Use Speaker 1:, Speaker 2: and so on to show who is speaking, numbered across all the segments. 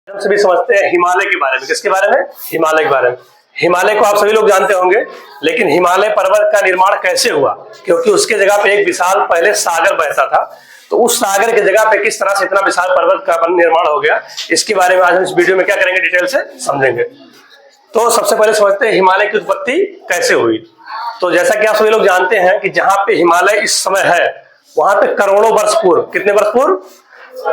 Speaker 1: हम सभी समझते हैं हिमालय के बारे में। किसके बारे में? हिमालय के बारे में। हिमालय को आप सभी लोग जानते होंगे, लेकिन हिमालय पर्वत का निर्माण कैसे हुआ? क्योंकि उसके जगह पे एक विशाल पहले सागर बहता था, तो उस सागर की जगह पे किस तरह से इतना विशाल पर्वत का निर्माण हो गया, इसके बारे में आज हम इस वीडियो में क्या करेंगे, डिटेल से समझेंगे। तो सबसे पहले समझते हैं हिमालय की उत्पत्ति कैसे हुई। तो जैसा कि आप सभी लोग जानते हैं कि जहां पे हिमालय इस समय है, वहां पे करोड़ों वर्ष पूर्व, कितने वर्ष पूर्व?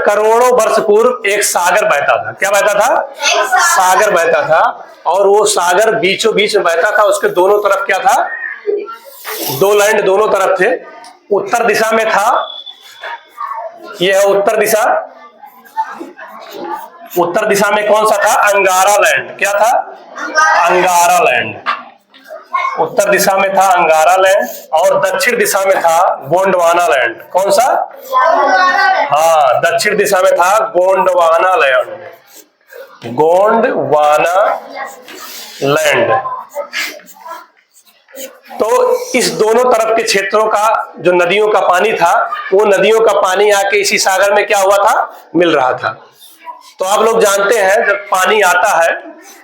Speaker 1: करोड़ों वर्ष पूर्व एक सागर बहता था। क्या बहता था? सागर बहता था। और वो सागर बीचों बीच में बहता था। उसके दोनों तरफ क्या था? दो लैंड दोनों तरफ थे। उत्तर दिशा में था, यह है उत्तर दिशा। उत्तर दिशा में कौन सा था? अंगारा लैंड। क्या था? अंगारा लैंड। उत्तर दिशा में था अंगारा लैंड और दक्षिण दिशा में था गोंडवाना लैंड। कौन सा? हाँ, दक्षिण दिशा में था गोंडवाना लैंड। गोंडवाना लैंड। तो इस दोनों तरफ के क्षेत्रों का जो नदियों का पानी था, वो नदियों का पानी आके इसी सागर में क्या हुआ था? मिल रहा था। तो आप लोग जानते हैं, जब पानी आता है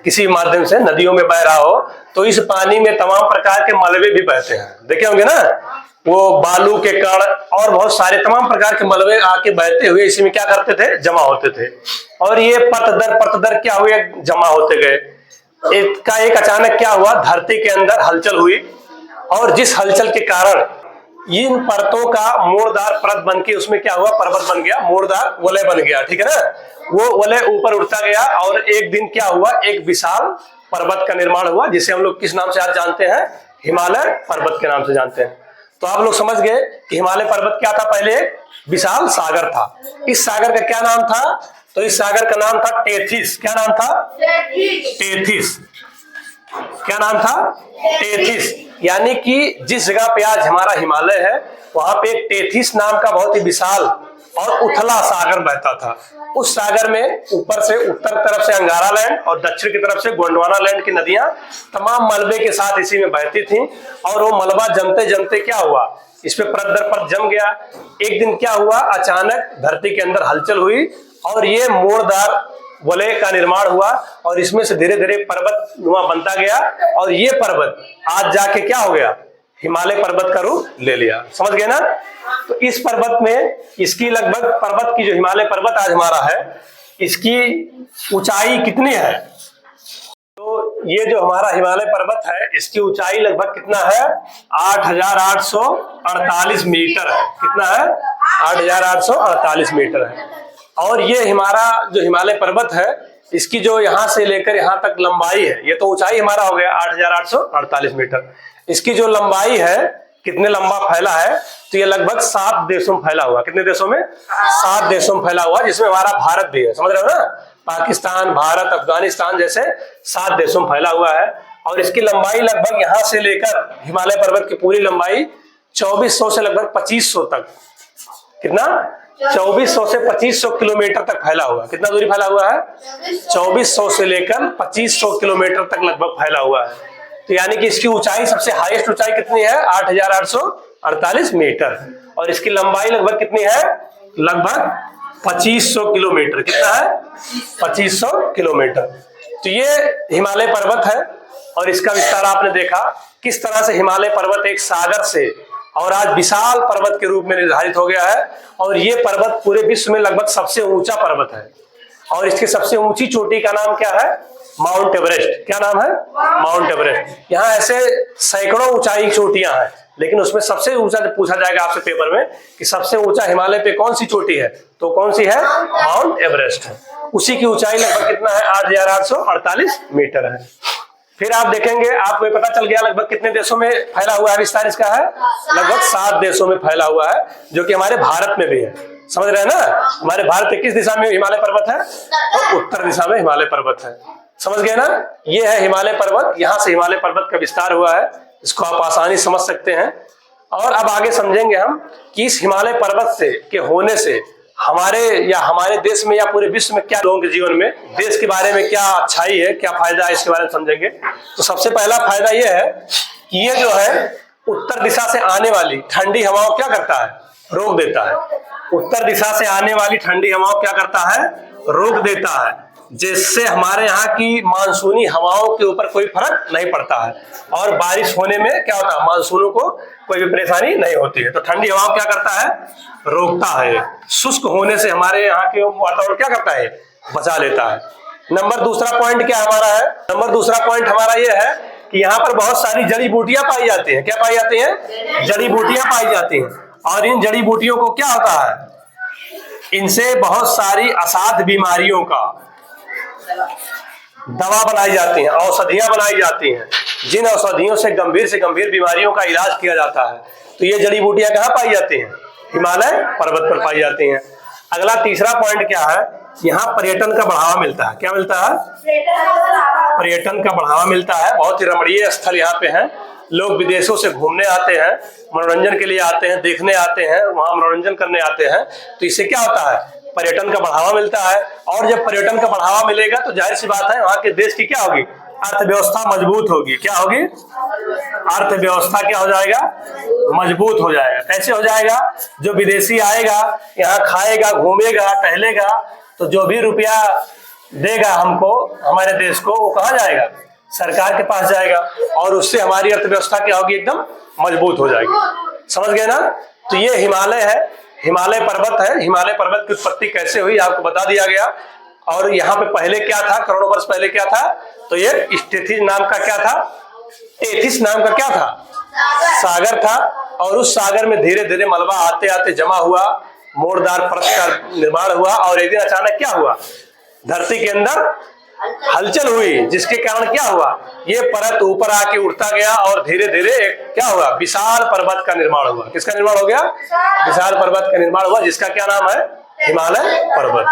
Speaker 1: किसी माध्यम से, नदियों में बह रहा हो, तो इस पानी में तमाम प्रकार के मलबे भी बहते हैं। देखे होंगे ना, वो बालू के कण और बहुत सारे तमाम प्रकार के मलबे आके बहते हुए इसी में क्या करते थे? जमा होते थे। और ये पत दर क्या हुए? जमा होते गए। एक अचानक क्या हुआ? धरती के अंदर हलचल हुई, और जिस हलचल के कारण इन परतों का मोड़दार परत बन के उसमें क्या हुआ? पर्वत बन गया, मोड़दार वलय बन गया। ठीक है ना? वो वलय ऊपर उठता गया और एक दिन क्या हुआ? एक विशाल पर्वत का निर्माण हुआ, जिसे हम लोग किस नाम से आज जानते हैं? हिमालय पर्वत के नाम से जानते हैं। तो आप लोग समझ गए कि हिमालय पर्वत क्या था? पहले एक विशाल सागर था। इस सागर का क्या नाम था? तो इस सागर का नाम था टेथिस। क्या नाम था? टेथिस। क्या नाम था? टेथिस। यानी कि जिस जगह पे आज हमारा हिमालय है, वहां पे एक टेथिस नाम का बहुत ही विशाल और उथला सागर बहता था। उस सागर में ऊपर से उत्तर तरफ से अंगारा लैंड और दक्षिण की तरफ से गोंडवाना लैंड की नदियां तमाम मलबे के साथ इसी में बहती थीं। और वो मलबा जमते जमते क्या हुआ? इस पे परत दर परत जम गया। एक दिन क्या हुआ? अचानक धरती के अंदर हलचल हुई और ये मोड़दार वलय का निर्माण हुआ, और इसमें से धीरे धीरे पर्वत नुमा बनता गया, और ये पर्वत आज जाके क्या हो गया? हिमालय पर्वत का रूप ले लिया। समझ गए ना? तो इस पर्वत में, इसकी लगभग पर्वत की, जो हिमालय पर्वत आज हमारा है, इसकी ऊंचाई कितनी है? तो ये जो हमारा हिमालय पर्वत है, इसकी ऊंचाई लगभग कितना है? 8,848 मीटर है। कितना है? 8,848 मीटर है। और ये हमारा जो हिमालय पर्वत है, इसकी जो यहां से लेकर यहां तक लंबाई है, ये तो ऊंचाई हमारा हो गया 8,848 मीटर। इसकी जो लंबाई है, कितने लंबा फैला है? तो ये लगभग 7 देशों में फैला हुआ। कितने देशों में? 7 देशों में फैला हुआ, जिसमें हमारा भारत भी है। समझ रहे हो ना? पाकिस्तान, भारत, अफगानिस्तान जैसे 7 देशों में फैला हुआ है। और इसकी लंबाई लगभग यहां से लेकर हिमालय पर्वत की पूरी लंबाई 2400 से लगभग 2500 तक, कितना? 2400 से 2500 किलोमीटर तक फैला हुआ। कितना दूरी फैला हुआ है? 2400 से लेकर 2500 किलोमीटर तक लगभग फैला हुआ है। तो यानी कि इसकी ऊंचाई, सबसे हाईएस्ट ऊंचाई कितनी है? 8,848 मीटर। और इसकी लंबाई लगभग कितनी है? लगभग 2500 किलोमीटर। कितना है? 2500 किलोमीटर। तो ये हिमालय पर्वत है, और इसका विस्तार आपने देखा किस तरह से हिमालय पर्वत एक सागर से और आज विशाल पर्वत के रूप में निर्धारित हो गया है। और ये पर्वत पूरे विश्व में लगभग सबसे ऊंचा पर्वत है। और इसकी सबसे ऊंची चोटी का नाम क्या है? Mount Everest. क्या नाम है? Mount Everest. यहाँ ऐसे सैकड़ों ऊंचाई चोटियां हैं, लेकिन उसमें सबसे ऊंचा जब पूछा जाएगा आपसे पेपर में कि सबसे ऊंचा हिमालय पे कौन सी चोटी है, तो कौन सी है? माउंट एवरेस्ट है। उसी की ऊंचाई लगभग कितना है? 8,848 मीटर है। फिर आप देखेंगे, आपको पता चल गया लगभग कितने देशों में फैला हुआ है। विस्तार इसका है लगभग 7 देशों में फैला हुआ है, जो कि हमारे भारत में भी है। समझ रहे हैं ना? हमारे भारत के किस दिशा में हिमालय पर्वत है? तो उत्तर दिशा में हिमालय पर्वत है। समझ गए ना? ये है हिमालय पर्वत। यहां से हिमालय पर्वत का विस्तार हुआ है। इसको आप आसानी समझ सकते हैं। और अब आगे समझेंगे हम कि इस हिमालय पर्वत से के होने से हमारे देश में या पूरे विश्व में क्या, लोगों के जीवन में, देश के बारे में क्या अच्छाई है, क्या फायदा है, इसके बारे में समझेंगे। तो सबसे पहला फायदा यह है कि ये जो है उत्तर दिशा से आने वाली ठंडी हवाओं क्या करता है? रोक देता है। उत्तर दिशा से आने वाली ठंडी हवाओं क्या करता है? रोक देता है, जिससे हमारे यहाँ की मानसूनी हवाओं के ऊपर कोई फर्क नहीं पड़ता है और बारिश होने में क्या होता है, मानसूनों को कोई भी परेशानी नहीं होती है। तो ठंडी हवाओं क्या करता है, रोकता है। शुष्क होने से हमारे यहाँ के वातावरण क्या करता है, बचा लेता है। नंबर दूसरा पॉइंट क्या हमारा है, नंबर दूसरा पॉइंट हमारा ये है कि यहाँ पर बहुत सारी जड़ी बूटियां पाई जाती हैं। क्या पाई जाती हैं, जड़ी बूटियां पाई जाती हैं। और इन जड़ी बूटियों को क्या होता है, इनसे बहुत सारी असाध्य बीमारियों का दवा बनाई जाती है, औषधियां बनाई जाती हैं, जिन औषधियों से गंभीर बीमारियों का इलाज किया जाता है। तो ये जड़ी बूटियां कहाँ पाई जाती हैं, हिमालय पर्वत पर पाई जाती हैं। अगला तीसरा पॉइंट क्या है, यहाँ पर्यटन का बढ़ावा मिलता है। क्या मिलता है, पर्यटन का बढ़ावा मिलता है। बहुत ही रमणीय स्थल यहाँ पे हैं, लोग विदेशों से घूमने आते हैं, मनोरंजन के लिए आते हैं, देखने आते हैं, वहां मनोरंजन करने आते हैं। तो इससे क्या होता है, पर्यटन का बढ़ावा मिलता है। और जब पर्यटन का बढ़ावा मिलेगा तो जाहिर सी बात है वहां के देश की क्या होगी, अर्थव्यवस्था मजबूत होगी। क्या होगी, अर्थव्यवस्था क्या हो जाएगा, मजबूत हो जाएगा। कैसे हो जाएगा, जो विदेशी आएगा यहाँ खाएगा, घूमेगा, टहलेगा, तो जो भी रुपया देगा हमको, हमारे देश को, वो कहाँ जाएगा, सरकार के पास जाएगा और उससे हमारी अर्थव्यवस्था क्या होगी, एकदम मजबूत हो जाएगी। समझ गए ना। तो ये हिमालय है, हिमालय पर्वत है। हिमालय पर्वत की उत्पत्ति कैसे हुई आपको बता दिया गया। और यहाँ पे पहले क्या था, करोड़ों वर्ष पहले क्या था, तो ये टेथिस नाम का क्या था, टेथिस नाम का क्या था, सागर था। और उस सागर में धीरे धीरे मलबा आते आते जमा हुआ, मोड़दार परत का निर्माण हुआ और एक दिन अचानक क्या हुआ, धरती के अंदर हलचल हुई, जिसके कारण क्या हुआ, ये परत ऊपर आके उड़ता गया और धीरे धीरे एक क्या हुआ, विशाल पर्वत का निर्माण हुआ। किसका निर्माण हो गया, विशाल पर्वत का निर्माण हुआ, जिसका क्या नाम है, हिमालय पर्वत।